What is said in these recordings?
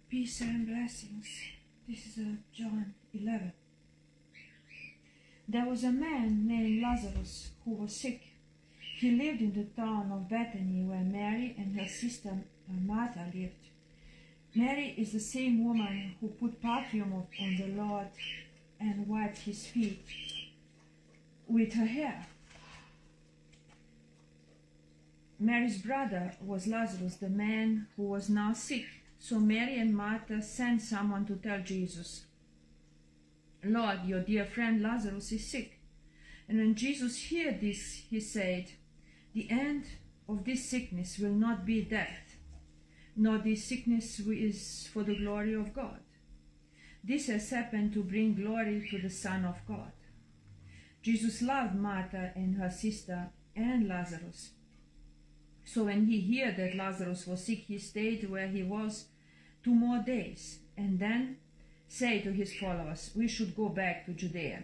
Peace and blessings. This is John 11. There was a man named Lazarus who was sick. He lived in the town of Bethany where Mary and her sister Martha lived. Mary is the same woman who put perfume on the Lord and wiped his feet with her hair. Mary's brother was Lazarus, the man who was now sick. So Mary and Martha sent someone to tell Jesus, "Lord, your dear friend Lazarus is sick." And when Jesus heard this, he said, "The end of this sickness will not be death, nor this sickness is for the glory of God. This has happened to bring glory to the Son of God." Jesus loved Martha and her sister and Lazarus. So when he heard that Lazarus was sick, he stayed where he was 2 more days, and then said to his followers, "We should go back to Judea."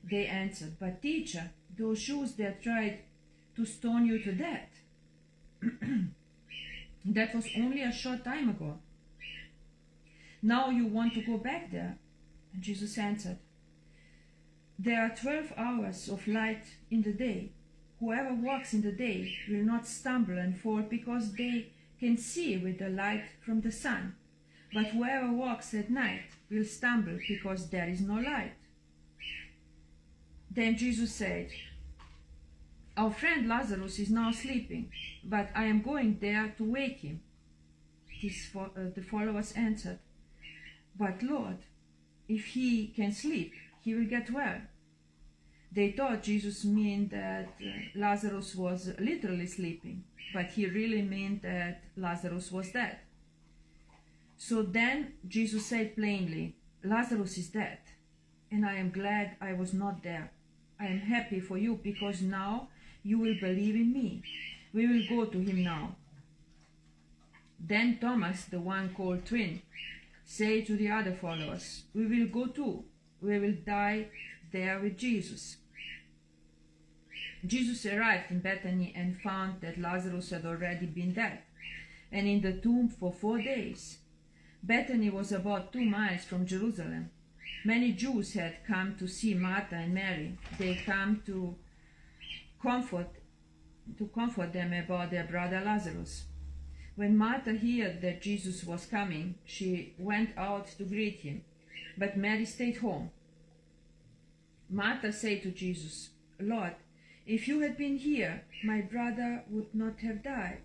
They answered, "But teacher, those Jews that tried to stone you to death, that was only a short time ago. Now you want to go back there?" And Jesus answered, "There are 12 hours of light in the day. Whoever walks in the day will not stumble and fall because they can see with the light from the sun. But whoever walks at night will stumble because there is no light." Then Jesus said, "Our friend Lazarus is now sleeping, but I am going there to wake him." The followers answered, "But Lord, if he can sleep, he will get well." They thought Jesus meant that Lazarus was literally sleeping, but he really meant that Lazarus was dead. So then Jesus said plainly, "Lazarus is dead, and I am glad I was not there. I am happy for you because now you will believe in me. We will go to him now." Then Thomas, the one called twin, said to the other followers, "We will go too. We will die there with Jesus." Jesus arrived in Bethany and found that Lazarus had already been dead, and in the tomb for 4 days. Bethany was about 2 miles from Jerusalem. Many Jews had come to see Martha and Mary. They came to comfort them about their brother Lazarus. When Martha heard that Jesus was coming, she went out to greet him, but Mary stayed home. Martha said to Jesus, "Lord, if you had been here, my brother would not have died.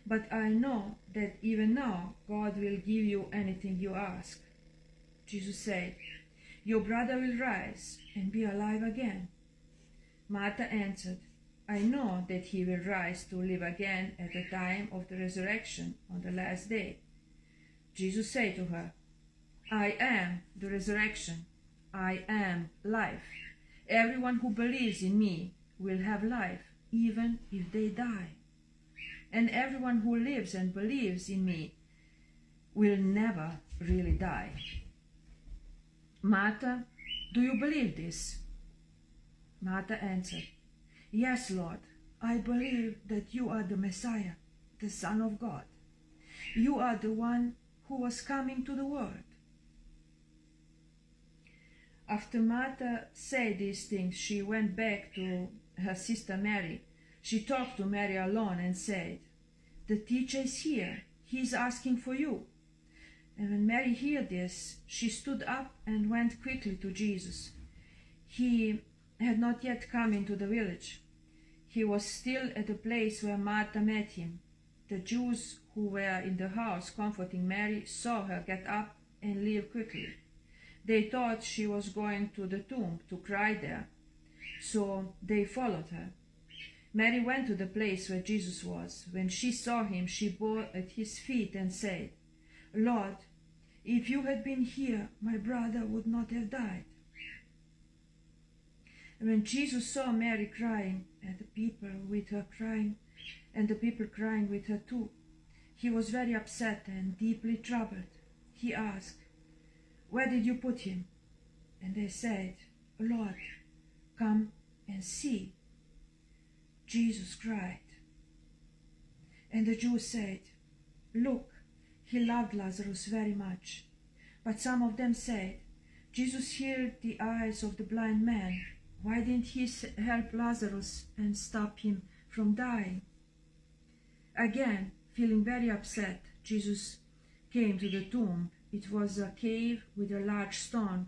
But I know that even now God will give you anything you ask." Jesus said, "Your brother will rise and be alive again." Martha answered, "I know that he will rise to live again at the time of the resurrection on the last day." Jesus said to her, "I am the resurrection. I am life. Everyone who believes in me will have life, even if they die. And everyone who lives and believes in me will never really die." "Martha, do you believe this?" Martha answered, "Yes, Lord, I believe that you are the Messiah, the Son of God. You are the one who was coming to the world." After Martha said these things, she went back to her sister Mary. She talked to Mary alone and said, "The teacher is here. He is asking for you." And when Mary heard this, she stood up and went quickly to Jesus. He had not yet come into the village. He was still at the place where Martha met him. The Jews who were in the house comforting Mary saw her get up and leave quickly. They thought she was going to the tomb to cry there, so they followed her. Mary went to the place where Jesus was. When she saw him, she bowed at his feet and said, "Lord, if you had been here, my brother would not have died." And when Jesus saw Mary crying, and the people crying with her too, he was very upset and deeply troubled. He asked, "Where did you put him?" And they said, "Lord, come and see." Jesus cried. And the Jews said, "Look, he loved Lazarus very much. But some of them said, Jesus healed the eyes of the blind man. Why didn't he help Lazarus and stop him from dying? Again, feeling very upset, Jesus came to the tomb. It was a cave with a large stone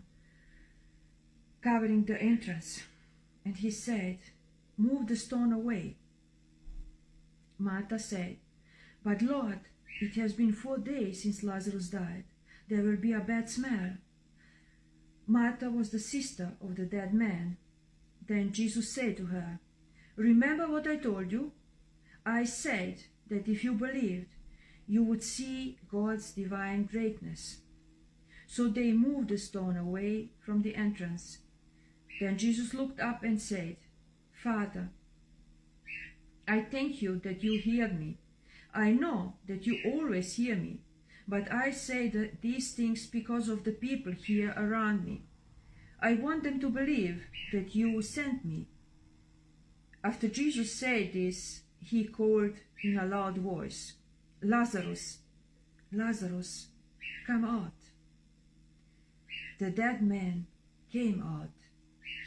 covering the entrance. And he said, "Move the stone away." Martha said, "But Lord, it has been 4 days since Lazarus died. There will be a bad smell." Martha was the sister of the dead man. Then Jesus said to her, "Remember what I told you? I said that if you believed, you would see God's divine greatness." So they moved the stone away from the entrance. Then Jesus looked up and said, "Father, I thank you that you hear me. I know that you always hear me, but I say these things because of the people here around me. I want them to believe that you sent me." After Jesus said this, he called in a loud voice, "Lazarus, Lazarus, come out." The dead man came out.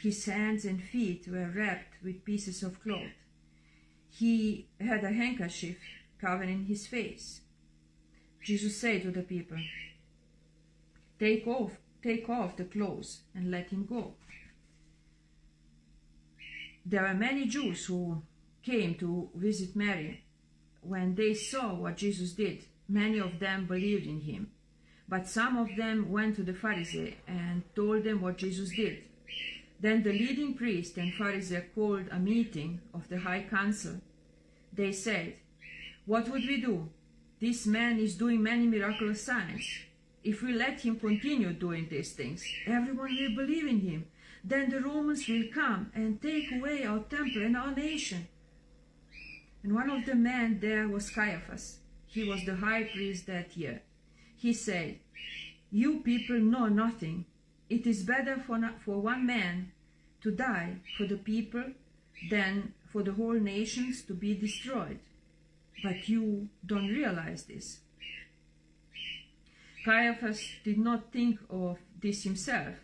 His hands and feet were wrapped with pieces of cloth. He had a handkerchief covering his face. Jesus said to the people, Take off the clothes and let him go." There were many Jews who came to visit Mary. When they saw what Jesus did, many of them believed in him. But some of them went to the Pharisees and told them what Jesus did. Then the leading priest and Pharisee called a meeting of the high council. They said, "What would we do? This man is doing many miraculous signs. If we let him continue doing these things, everyone will believe in him. Then the Romans will come and take away our temple and our nation." And one of the men there was Caiaphas. He was the high priest that year. He said, "You people know nothing. It is better for one man to die for the people than for the whole nations to be destroyed. But you don't realize this." Caiaphas did not think of this himself.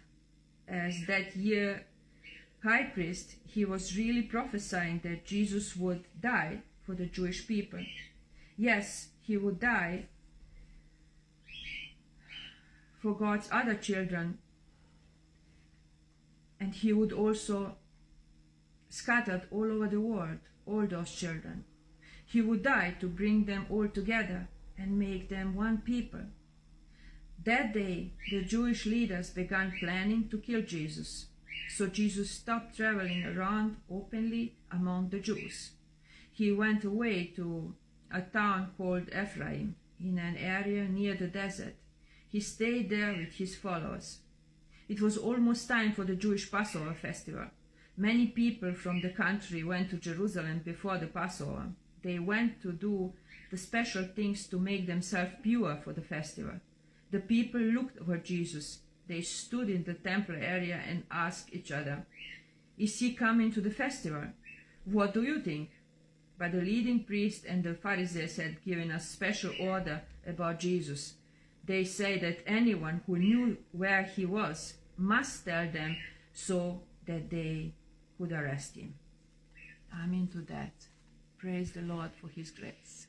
As that year high priest, he was really prophesying that Jesus would die for the Jewish people. Yes, he would die for God's other children, and he would also scatter all over the world, all those children. He would die to bring them all together and make them one people. That day, the Jewish leaders began planning to kill Jesus. So Jesus stopped traveling around openly among the Jews. He went away to a town called Ephraim, in an area near the desert. He stayed there with his followers. It was almost time for the Jewish Passover festival. Many people from the country went to Jerusalem before the Passover. They went to do the special things to make themselves pure for the festival. The people looked over Jesus. They stood in the temple area and asked each other, "Is he coming to the festival? What do you think?" But the leading priest and the Pharisees had given a special order about Jesus. They say that anyone who knew where he was must tell them so that they could arrest him. Amen to that. Praise the Lord for his grace.